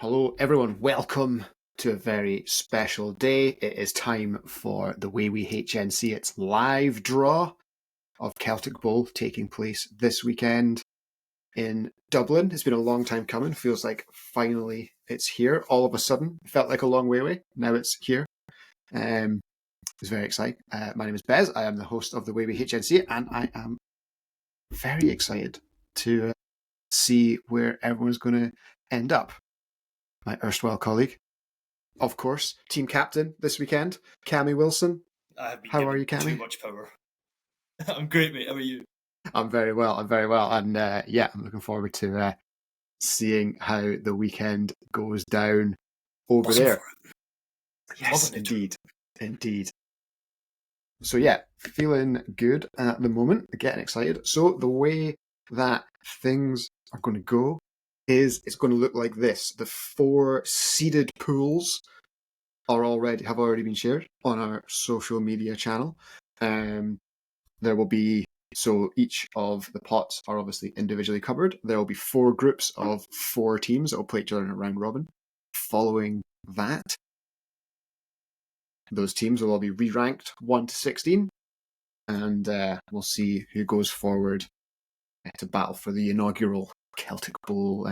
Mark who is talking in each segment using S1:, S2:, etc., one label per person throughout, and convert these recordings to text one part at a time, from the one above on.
S1: Hello, everyone. Welcome to a very special day. It is time for the Way We HNC its live draw of Celtic Bowl taking place this weekend in Dublin. It's been a long time coming. Feels like finally it's here. All of a sudden, it felt like a long way away. Now it's here. It's very exciting. My name is Bez. I am the host of the Way We HNC, and I am very excited to see where everyone's going to end up. My erstwhile colleague, of course, team captain this weekend, Cammy Wilson.
S2: I have been
S1: How are you,
S2: given
S1: Cammy?
S2: too much power. I'm great, mate. How are you?
S1: I'm very well. And I'm looking forward to seeing how the weekend goes down over
S2: Awesome
S1: there.
S2: for it.
S1: Yes,
S2: Loving it.
S1: indeed. So yeah, feeling good at the moment, getting excited. So the way that things are going to go is it's going to look like this. The 4 seeded pools have already been shared on our social media channel. There will be, so each of the pots are obviously individually covered. There will be 4 groups of 4 teams that will play each other in a round robin. Following that, those teams will all be re-ranked 1 to 16, and we'll see who goes forward to battle for the inaugural Celtic Bowl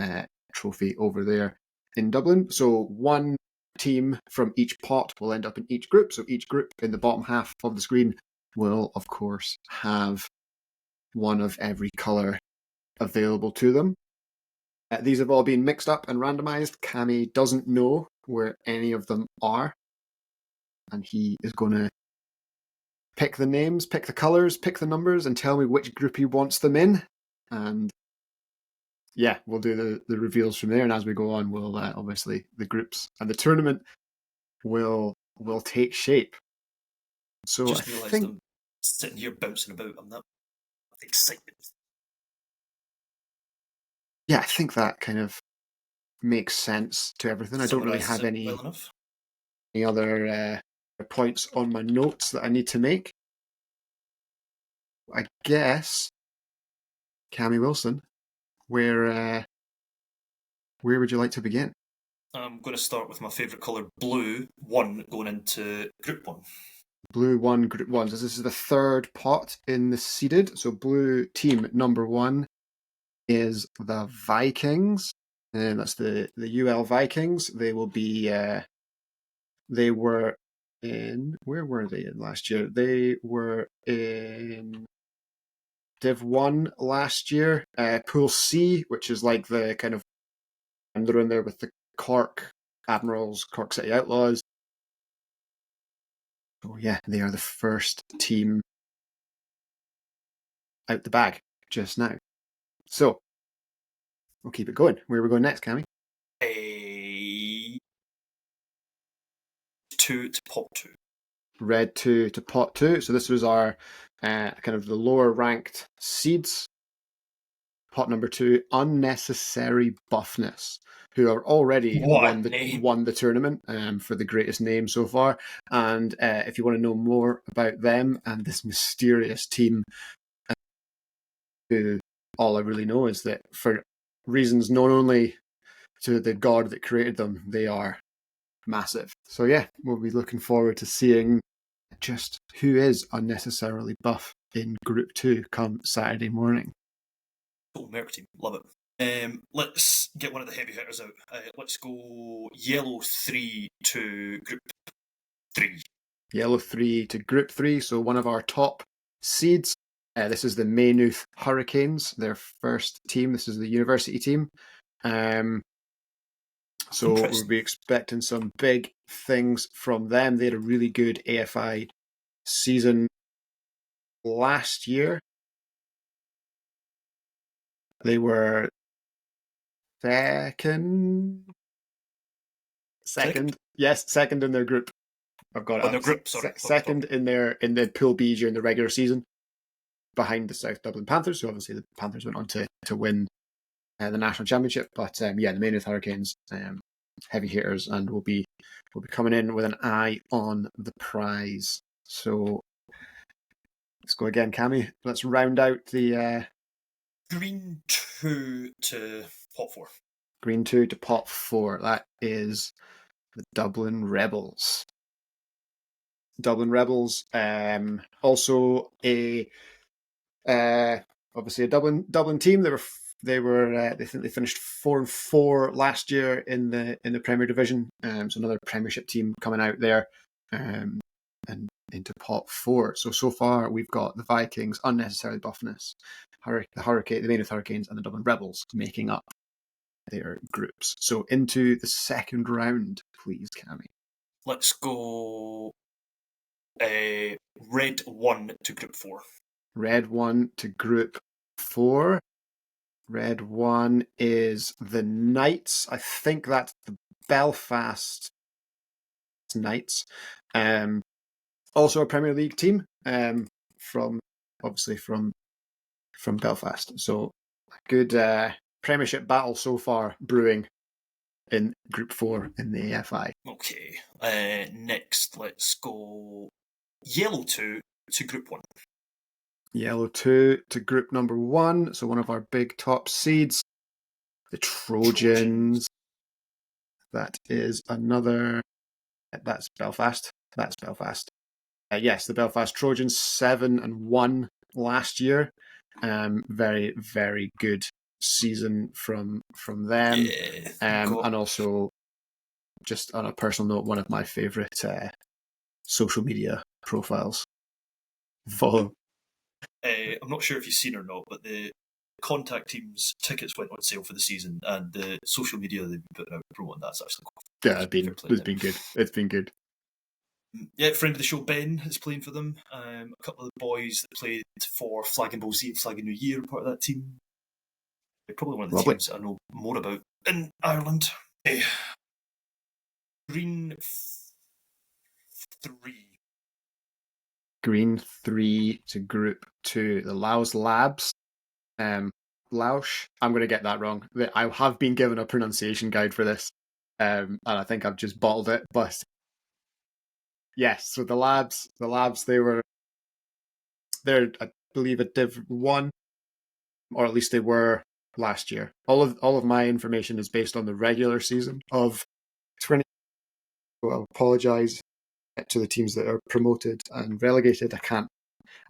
S1: trophy over there in Dublin. So 1 team from each pot will end up in each group. So each group in the bottom half of the screen will, of course, have 1 of every colour available to them. These have all been mixed up and randomised. Cammy doesn't know where any of them are, and he is going to pick the names, pick the colours, pick the numbers, and tell me which group he wants them in. And yeah, we'll do the reveals from there, and as we go on, we'll obviously the groups and the tournament will take shape. So
S2: Just
S1: I
S2: realised
S1: think,
S2: I'm sitting here bouncing about. I'm not excited.
S1: yeah, I think that kind of makes sense to everything. I don't really
S2: Summarises
S1: have
S2: it
S1: any
S2: well enough.
S1: other points on my notes that I need to make. I guess, Cammy Wilson, where would you like to begin?
S2: I'm going to start with my favourite colour, blue, 1 going into Group 1.
S1: Blue 1, Group 1. So this is the 3rd pot in the seeded. So blue team number 1 is the Vikings, and that's the UL Vikings. They will be. They were in. Where were they in last year? They were in Div 1 last year. Pool C, which is like the kind of. And they're in there with the Cork Admirals, Cork City Outlaws. Oh yeah, they are the first team out the bag just now. So we'll keep it going. Where are we going next, Cammy?
S2: 2 to pot 2.
S1: Red 2 to pot 2. So this was our kind of the lower ranked seeds. Pot number 2, Unnecessary Buffness, who are already won the tournament for the greatest name so far. And if you want to know more about them and this mysterious team, who all I really know is that for reasons known only to the god that created them, they are massive. So yeah, we'll be looking forward to seeing just who is unnecessarily buff in Group 2 come Saturday morning.
S2: Total Merc team. Love it. Let's get one of the heavy hitters out. Let's go yellow 3 to Group 3.
S1: Yellow 3 to Group 3, so one of our top seeds. This is the Maynooth Hurricanes, their first team. This is the university team. So we'll be expecting some big things from them. They had a really good AFI season last year. They were second. Yes, second in their group. I've got it.
S2: Their group, sorry.
S1: Second in the Pool B during the regular season, behind the South Dublin Panthers. So obviously the Panthers went on to win the national championship. But the Maynooth Hurricanes, heavy hitters, and will be coming in with an eye on the prize. So let's go again, Cammy. Let's round out the
S2: green 2 to pot 4.
S1: Green 2 to pot 4. That is the Dublin Rebels. Dublin Rebels, also a obviously a Dublin team. They think they finished 4-4 last year in the Premier Division. So another Premiership team coming out there, and into pot 4. So far we've got the Vikings, Unnecessary Buffness, the Maynooth Hurricanes, and the Dublin Rebels making up their groups. So into the second round, please, Cammy.
S2: Let's go Red 1 to Group 4.
S1: Red 1 to Group 4. Red 1 is the Knights. I think that's the Belfast Knights. Also a Premier League team, from Belfast. So a good Premiership battle so far brewing in Group 4 in the AFI.
S2: Okay. Next, let's go Yellow 2 to Group 1.
S1: Yellow 2 to Group number 1. So one of our big top seeds, the Trojans. That is another. That's Belfast. Yes, the Belfast Trojans, 7-1 last year. Very, very good season from them.
S2: Yeah.
S1: And also, just on a personal note, one of my favourite social media profiles. Follow.
S2: I'm not sure if you've seen or not, but the contact team's tickets went on sale for the season, and the social media they've been putting out promoting that's actually quite
S1: It's been good.
S2: Yeah, friend of the show Ben is playing for them. A couple of the boys that played for Flag and Ball Z and Flag and New Year are part of that team. They're probably one of the
S1: Lovely.
S2: teams that I know more about in Ireland. Green 3.
S1: Green 3 to Group 2. The Laos Labs. Lausch. I'm going to get that wrong. I have been given a pronunciation guide for this, and I think I've just bottled it. But yes, so the Labs, they're, I believe, a Div 1, or at least they were last year. All of my information is based on the regular season of 20. So I'll apologise to the teams that are promoted and relegated.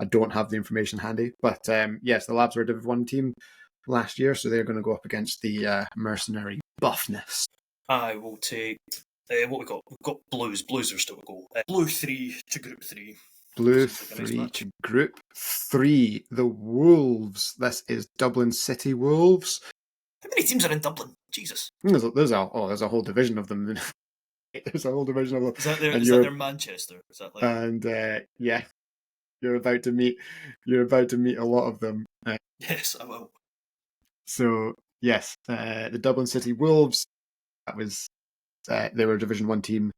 S1: I don't have the information handy, but yes, the Labs were a Div 1 team last year, so they're going to go up against the mercenary Buffness.
S2: I will take what we got. We've got Blues. Blues are still to go. Blue 3 to Group 3.
S1: Blue 3 to Group 3. The Wolves. This is Dublin City Wolves.
S2: How many teams are in Dublin? Jesus.
S1: There's a whole division of them. There's a whole division of them.
S2: Is that their Manchester? Is that like?
S1: And yeah, you're about to meet a lot of them.
S2: Yes, I will.
S1: So yes, the Dublin City Wolves. That was they were a Division 1 team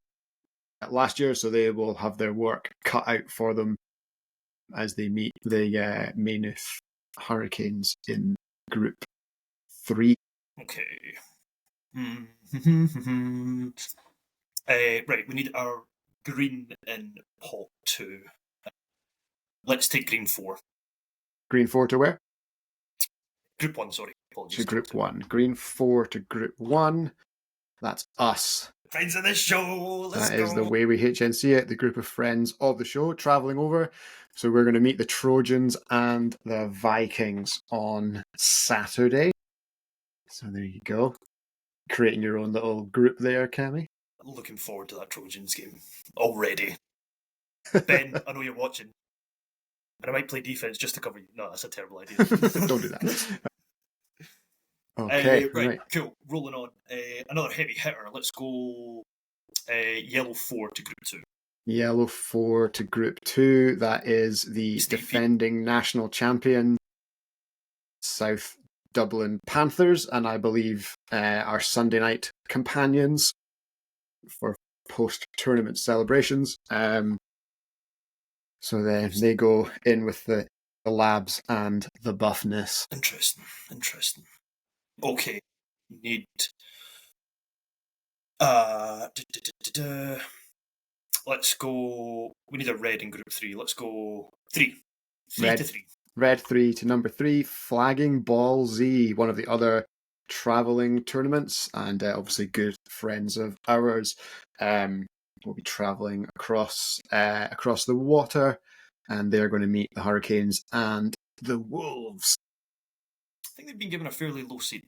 S1: last year, so they will have their work cut out for them as they meet the Maynooth Hurricanes in Group 3.
S2: Okay. Right, we need our green in pot 2. Let's take green 4.
S1: Green 4 to where?
S2: Group 1, sorry. Apologies.
S1: To Group 1. Green 4 to Group 1. That's us.
S2: Friends of the show, let's go.
S1: That is the way we HNC it, the group of friends of the show travelling over. So we're going to meet the Trojans and the Vikings on Saturday. So there you go. Creating your own little group there, Cammy.
S2: Looking forward to that Trojans game already. Ben, I know you're watching. And I might play defence just to cover you. No, that's a terrible idea.
S1: Don't do that. Okay,
S2: right, cool. Rolling on. Another heavy hitter. Let's go yellow 4 to Group 2.
S1: Yellow 4 to Group 2. That is the defending national champion, South Dublin Panthers, and I believe our Sunday night companions for post-tournament celebrations. So then they go in with the Labs and the Buffness.
S2: Interesting. Okay, need let's go. We need a red in Group 3. Let's go 3. 3 to 3.
S1: Red 3 to number 3, Flagging Ball Z, one of the other travelling tournaments, and obviously good friends of ours will be travelling across the water, and they're going to meet the Hurricanes and the Wolves.
S2: I think they've been given a fairly low seed.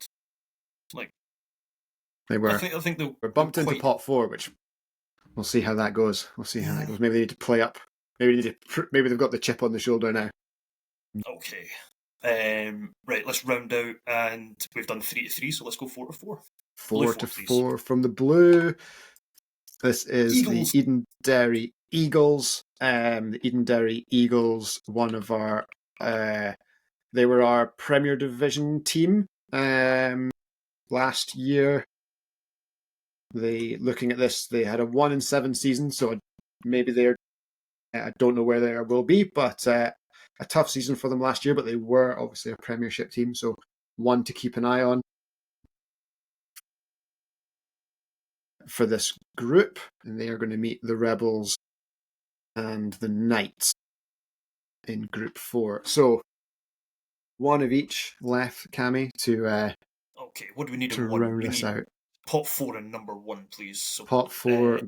S2: Like
S1: They were.
S2: I think
S1: We're bumped into pot 4, which we'll see how that goes. Maybe they need to play up. Maybe they've got the chip on the shoulder now.
S2: Okay. Right, let's round out, and we've done 3-3, so let's go 4-4.
S1: 4-4 from the blue. This is
S2: Eagles.
S1: the Edenderry Eagles. The Edenderry Eagles, one of our, they were our Premier Division team last year. Looking at this, they had a 1-7 season, so maybe they're, I don't know where they will be, but a tough season for them last year, but they were obviously a Premiership team, so one to keep an eye on for this group. And they are going to meet the Rebels and the Knights in Group 4. So one of each left, Cammy, to
S2: okay, what do we need
S1: to
S2: in one?
S1: round
S2: We
S1: us
S2: need
S1: out.
S2: pot 4 and number 1, please. So,
S1: Pot 4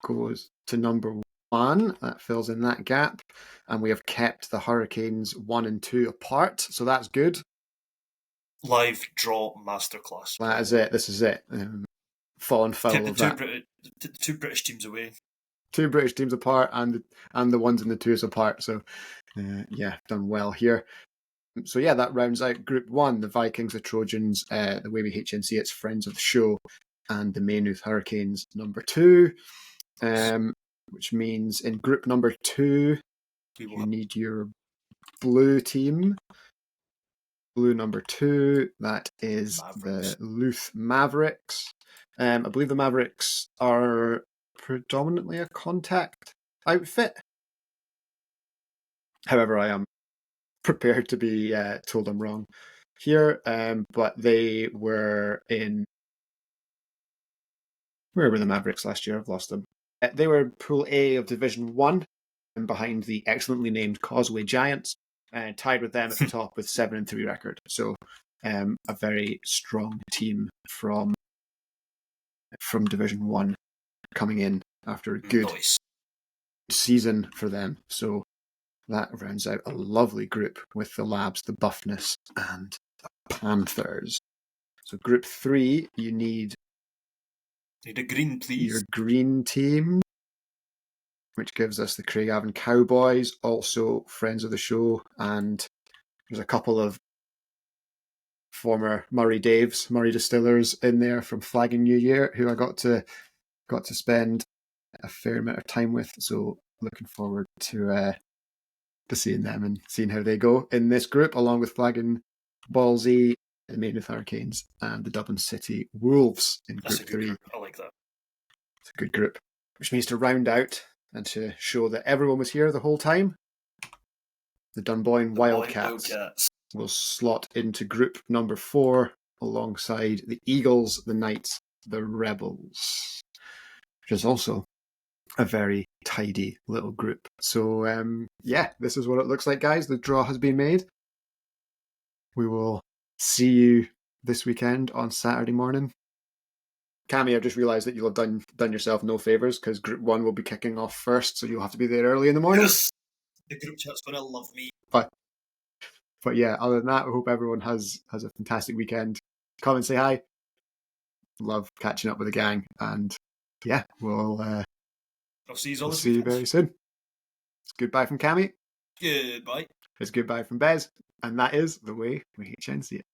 S1: goes to number 1. That fills in that gap. And we have kept the Hurricanes 1 and 2 apart, so that's good.
S2: Live draw masterclass.
S1: That is it. This is it. Fallen foul
S2: Kept
S1: of
S2: the
S1: that.
S2: two British teams away.
S1: 2 British teams apart, and the ones in the 2s apart. So, yeah, done well here. So yeah, that rounds out Group 1. The Vikings, the Trojans, the Wavy HNC, it's friends of the show, and the Maynooth Hurricanes number 2. Which means in Group number 2, you need your blue team. Blue number 2, that is Mavericks. The Louth Mavericks. I believe the Mavericks are predominantly a contact outfit. However, I am prepared to be told I'm wrong here, but they were in... Where were the Mavericks last year? I've lost them. They were Pool A of Division 1, and behind the excellently named Causeway Giants, tied with them at the top with 7-3 record. So a very strong team from Division 1 coming in after a good season for them. So that rounds out a lovely group with the Labs, the Buffness, and the Panthers. So Group 3, you need
S2: a green, please.
S1: Your green team, which gives us the Craigavon Cowboys, also friends of the show, and there's a couple of former Murray Distillers in there from Flagging New Year, who I got to spend a fair amount of time with. So looking forward to seeing them and seeing how they go in this group, along with Flagging Ballsy, the Maynooth Hurricanes, and the Dublin City Wolves in Group 3.
S2: Group. I like that.
S1: It's a good group, which means to round out and to show that everyone was here the whole time, the Dunboyne Wildcats will slot into Group number 4 alongside the Eagles, the Knights, the Rebels, which is also a very tidy little group. So, yeah, this is what it looks like, guys. The draw has been made. We will see you this weekend on Saturday morning. Cammy, I've just realised that you'll have done yourself no favours, because Group 1 will be kicking off first, so you'll have to be there early in the morning.
S2: Yes. The group chat's going to love me.
S1: But yeah, other than that, I hope everyone has a fantastic weekend. Come and say hi. Love catching up with the gang. And yeah, I'll see you very soon. It's goodbye from Cammy.
S2: Goodbye.
S1: It's goodbye from Bez. And that is the way we HNC it.